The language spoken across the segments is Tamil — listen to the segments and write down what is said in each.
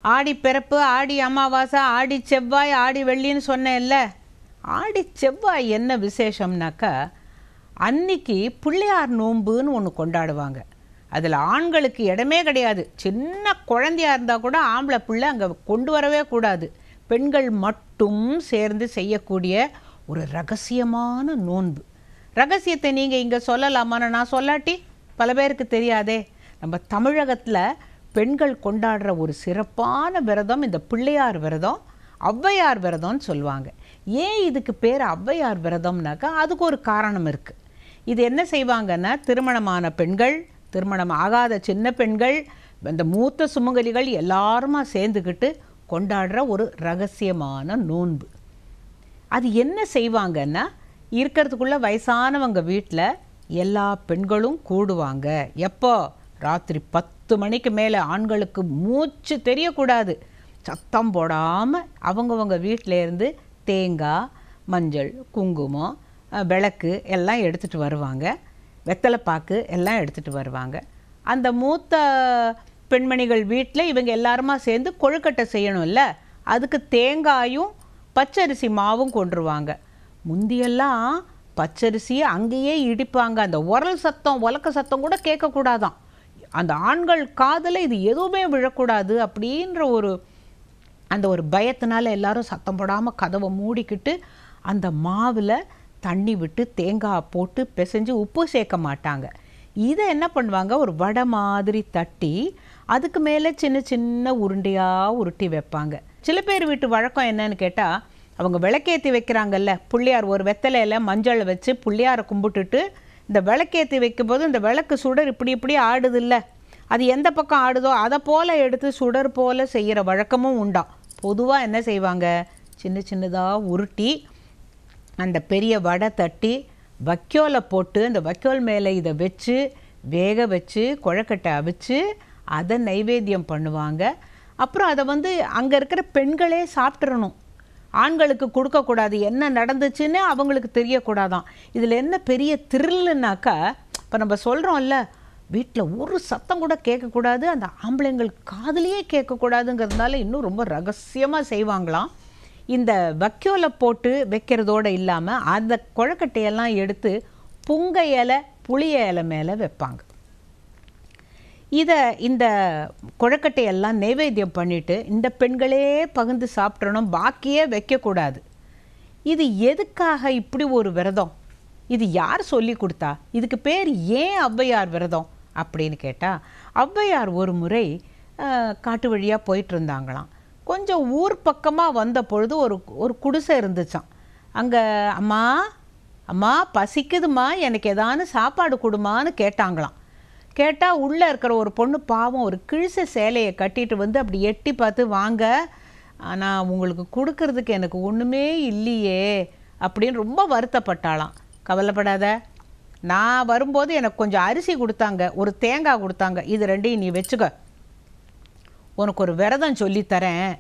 ஆடி பிறப்பு, ஆடி அமாவாசை, ஆடி செவ்வாய், ஆடி வெள்ளின்னு சொன்னேன்ல. ஆடி செவ்வாய் என்ன விசேஷம்னாக்கா, அன்னைக்கு பிள்ளையார் நோன்புன்னு ஒன்று கொண்டாடுவாங்க. அதில் ஆண்களுக்கு இடமே கிடையாது. சின்ன குழந்தையாக இருந்தால் கூட ஆம்பளை பிள்ளை அங்கே கொண்டு வரவே கூடாது. பெண்கள் மட்டும் சேர்ந்து செய்யக்கூடிய ஒரு ரகசியமான நோன்பு. ரகசியத்தை நீங்கள் இங்கே சொல்லலாமான்னு நான் சொல்லாட்டி பல பேருக்கு தெரியாதே. நம்ம தமிழகத்தில் பெண்கள் கொண்டாடுற ஒரு சிறப்பான விரதம் இந்த பிள்ளையார் விரதம், ஔவையார் விரதம்னு சொல்லுவாங்க. ஏன் இதுக்கு பேர் ஔவையார் விரதம்னாக்கா அதுக்கு ஒரு காரணம் இருக்குது. இது என்ன செய்வாங்கன்னா, திருமணமான பெண்கள், திருமணம் ஆகாத சின்ன பெண்கள், இந்த மூத்த சுமங்கலிகள் எல்லாருமா சேர்ந்துக்கிட்டு கொண்டாடுற ஒரு ரகசியமான நோன்பு. அது என்ன செய்வாங்கன்னா, இருக்கிறதுக்குள்ள வயசானவங்க வீட்டில் எல்லா பெண்களும் கூடுவாங்க. எப்போ? ராத்திரி 10 மணிக்கு மேலே. ஆண்களுக்கு மூச்சு தெரியக்கூடாது. சத்தம் போடாமல் அவங்கவங்க வீட்டிலேருந்து தேங்காய், மஞ்சள், குங்குமம், விளக்கு எல்லாம் எடுத்துகிட்டு வருவாங்க. வெத்தலைப்பாக்கு எல்லாம் எடுத்துகிட்டு வருவாங்க. அந்த மூத்த பெண்மணிகள் வீட்டில் இவங்க எல்லாருமா சேர்ந்து கொழுக்கட்டை செய்யணும்ல, அதுக்கு தேங்காயும் பச்சரிசி மாவும் கொண்டுருவாங்க. முந்தியெல்லாம் பச்சரிசியை அங்கேயே இடிப்பாங்க. அந்த உரல் சத்தம், உலக்க சத்தம் கூட கேட்கக்கூடாதான். அந்த ஆண்கள் காதில் இது எதுவுமே விழக்கூடாது அப்படின்ற அந்த ஒரு பயத்தினால எல்லாரும் சத்தம் போடாமல் கதவை மூடிக்கிட்டு அந்த மாவில் தண்ணி விட்டு தேங்காய் போட்டு பிசைஞ்சு உப்பு சேர்க்க மாட்டாங்க. இதை என்ன பண்ணுவாங்க, ஒரு வடை மாதிரி தட்டி அதுக்கு மேலே சின்ன சின்ன உருண்டையாக உருட்டி வைப்பாங்க. சில பேர் வீட்டு வழக்கம் என்னன்னு கேட்டால், அவங்க விளக்கேற்றி வைக்கிறாங்கல்ல, பிள்ளையார் ஒரு வெத்தலையில் மஞ்சள் வச்சு பிள்ளையாரை கும்பிட்டுட்டு இந்த விளக்கேற்றி வைக்கும்போது இந்த விளக்கு சுடர் இப்படி இப்படி ஆடுது இல்லை, அது எந்த பக்கம் ஆடுதோ அதை போல் எடுத்து சுடர் போல் செய்கிற வழக்கமும் உண்டாம். பொதுவாக என்ன செய்வாங்க, சின்ன சின்னதாக உருட்டி அந்த பெரிய வடை தட்டி வைக்கோலை போட்டு அந்த வைக்கோல் மேலே இதை வச்சு வேக வச்சு கொழக்கட்டை அவிச்சு அதை நைவேத்தியம் பண்ணுவாங்க. அப்புறம் அதை அங்கே இருக்கிற பெண்களே சாப்பிட்றணும். ஆண்களுக்கு கொடுக்கக்கூடாது. என்ன நடந்துச்சுன்னு அவங்களுக்கு தெரியக்கூடாதான். இதில் என்ன பெரிய த்ரில்லுனாக்கா, இப்போ நம்ம சொல்கிறோம்ல, வீட்டில் ஒரு சத்தம் கூட கேட்கக்கூடாது, அந்த ஆம்பளைங்கள் காதுலேயே கேட்கக்கூடாதுங்கிறதுனால இன்னும் ரொம்ப ரகசியமாக செய்வாங்களாம். இந்த வைக்கோலை போட்டு வைக்கிறதோடு இல்லாமல் அந்த கொழக்கட்டையெல்லாம் எடுத்து புங்க இலை, புளிய இலை மேலே வைப்பாங்க. இந்த கொழக்கட்டையெல்லாம் நைவேத்தியம் பண்ணிவிட்டு இந்த பெண்களே பகிர்ந்து சாப்பிட்றணும், பாக்கியே வைக்கக்கூடாது. இது எதுக்காக இப்படி ஒரு விரதம்? இது யார் சொல்லி கொடுத்தா? இதுக்கு பேர் ஏன் ஔவையார் விரதம் அப்படின்னு கேட்டால், ஔவையார் ஒரு முறை காட்டு வழியாக போயிட்டு இருந்தாங்களாம். கொஞ்சம் ஊர் பக்கமாக வந்த பொழுது ஒரு குடிசை இருந்துச்சான். அங்கே அம்மா அம்மா பசிக்குதுமா, எனக்கு ஏதானு சாப்பாடு கொடுமான்னு கேட்டாங்களாம். கேட்டால் உள்ளே இருக்கிற ஒரு பொண்ணு பாவம் ஒரு கிழிச சேலையை கட்டிட்டு அப்படி எட்டி பார்த்து, வாங்க, ஆனால் உங்களுக்கு கொடுக்கறதுக்கு எனக்கு ஒன்றுமே இல்லையே அப்படின்னு ரொம்ப வருத்தப்பட்டாளாம். கவலைப்படாத, நான் வரும்போது எனக்கு கொஞ்சம் அரிசி கொடுத்தாங்க, ஒரு தேங்காய் கொடுத்தாங்க, இது ரெண்டையும் நீ வச்சுக்க, உனக்கு ஒரு விரதம் சொல்லித்தரேன்,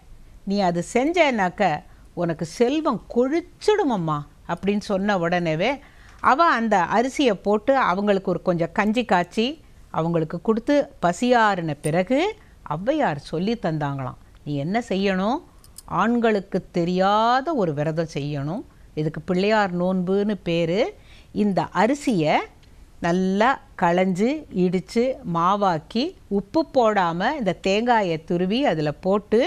நீ அது செஞ்சேன்னாக்க உனக்கு செல்வம் கொழிச்சிடுமம்மா அப்படின்னு சொன்ன உடனேவே அவள் அந்த அரிசியை போட்டு அவங்களுக்கு ஒரு கொஞ்சம் கஞ்சி காய்ச்சி அவங்களுக்கு கொடுத்து பசியாறின பிறகு ஔவையார் சொல்லி தந்தாங்களாம். நீ என்ன செய்யணும், ஆண்களுக்கு தெரியாத ஒரு விரதம் செய்யணும். இதுக்கு பிள்ளையார் நோன்புன்னு பேர். இந்த அரிசியை நல்லா களைஞ்சி இடித்து மாவாக்கி உப்பு போடாமல் இந்த தேங்காயை துருவி அதில் போட்டு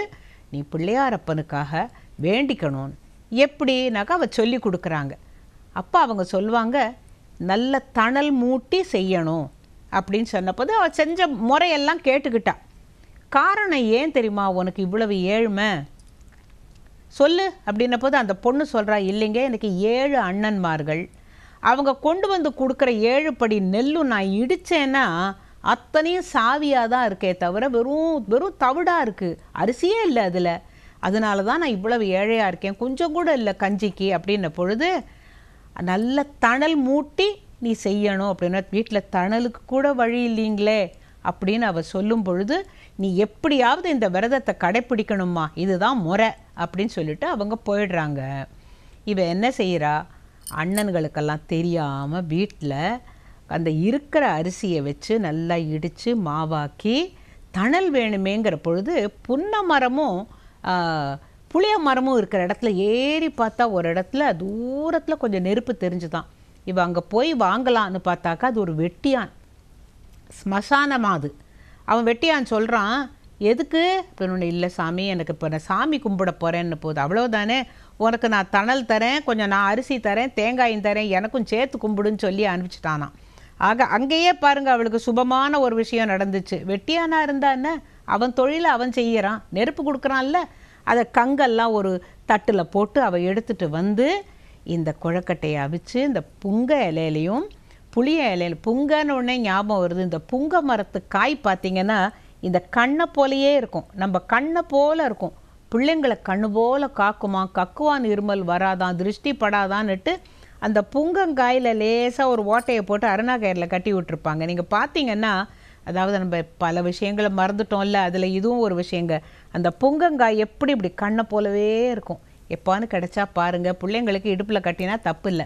நீ பிள்ளையாரப்பனுக்காக வேண்டிக்கணும். எப்படின்னாக்கா அவள் சொல்லி கொடுக்குறாங்க. அப்போ அவங்க சொல்லுவாங்க, நல்ல தணல் மூட்டி செய்யணும் அப்படின்னு சொன்னபோது அவள் செஞ்ச முறையெல்லாம் கேட்டுக்கிட்டா. காரணம் ஏன் தெரியுமா, உனக்கு இவ்வளவு ஏழ்மை சொல்லு அப்படின்னபோது அந்த பொண்ணு சொல்கிறா, இல்லைங்க, எனக்கு 7 அண்ணன்மார்கள், அவங்க கொண்டு வந்து கொடுக்குற 7 படி நெல்லும் நான் இடித்தேன்னா அத்தனையும் சாவியாக தான் இருக்கே தவிர வெறும் தவிடாக இருக்குது, அரிசியே இல்லை அதில், அதனால தான் நான் இவ்வளவு ஏழையாக இருக்கேன், கொஞ்சம் கூட இல்லை கஞ்சிக்கு அப்படின்ன பொழுது, நல்ல தணல் மூட்டி நீ செய்யணும் அப்படின்னா, வீட்டில் தணலுக்கு கூட வழி இல்லைங்களே அப்படின்னு அவள் சொல்லும் பொழுது, நீ எப்படியாவது இந்த விரதத்தை கடைப்பிடிக்கணுமா, இதுதான் முறை அப்படின்னு சொல்லிட்டு அவங்க போயிடுறாங்க. இவன் என்ன செய்கிறா, அண்ணன்களுக்கெல்லாம் தெரியாமல் வீட்டில் அந்த இருக்கிற அரிசியை வச்சு நல்லா இடித்து மாவாக்கி தணல் வேணுமேங்கிற பொழுது புன்னை மரமும் புளிய மரமும் இருக்கிற இடத்துல ஏறி பார்த்தா ஒரு இடத்துல தூரத்தில் கொஞ்சம் நெருப்பு தெரிஞ்சுதான். இவ அங்கே போய் வாங்கலான்னு பார்த்தாக்கா அது ஒரு வெட்டியான், ஸ்மசானமாக அது. அவன் வெட்டியான் சொல்கிறான், எதுக்கு அப்படின்னு. இல்லை சாமி, எனக்கு இப்போ நான் சாமி கும்பிட போகிறேன்னு போகுது, அவ்வளோதானே, உனக்கு நான் தணல் தரேன், கொஞ்சம் நான் அரிசி தரேன், தேங்காயும் தரேன், எனக்கும் சேர்த்து கும்பிடுன்னு சொல்லி அனுப்பிச்சிட்டானான். ஆக அங்கேயே பாருங்கள், அவளுக்கு சுபமான ஒரு விஷயம் நடந்துச்சு. வெட்டியானா இருந்தான்னு அவன் தொழிலை அவன் செய்கிறான், நெருப்பு கொடுக்குறான்ல, அதை கங்கெல்லாம் ஒரு தட்டில் போட்டு அவள் எடுத்துகிட்டு வந்து இந்த குழக்கட்டையை அவிச்சு இந்த புங்க இலையிலையும் புளிய இலையில, புங்கன்னு உடனே ஞாபகம் வருது, இந்த புங்க மரத்து காய் பார்த்திங்கன்னா இந்த கண்ணை போலையே இருக்கும், நம்ம கண்ணை போல் இருக்கும். பிள்ளைங்களை கண்ணு போல் காக்குமா, கக்குவான் இருமல் வராதான், திருஷ்டி படாதான்னுட்டு அந்த புங்கங்காயில் லேசாக ஒரு ஓட்டையை போட்டு அருணாக்கயிறில் கட்டி விட்டுருப்பாங்க. நீங்கள் பார்த்தீங்கன்னா, அதாவது நம்ம பல விஷயங்களை மறந்துட்டோம்ல, அதில் இதுவும் ஒரு விஷயங்க. அந்த புங்கங்காய் எப்படி இப்படி கண்ணை போலவே இருக்கும். எப்பான்னு கிடைச்சா பாருங்கள், பிள்ளைங்களுக்கு இடுப்பில் கட்டினா தப்பு இல்லை.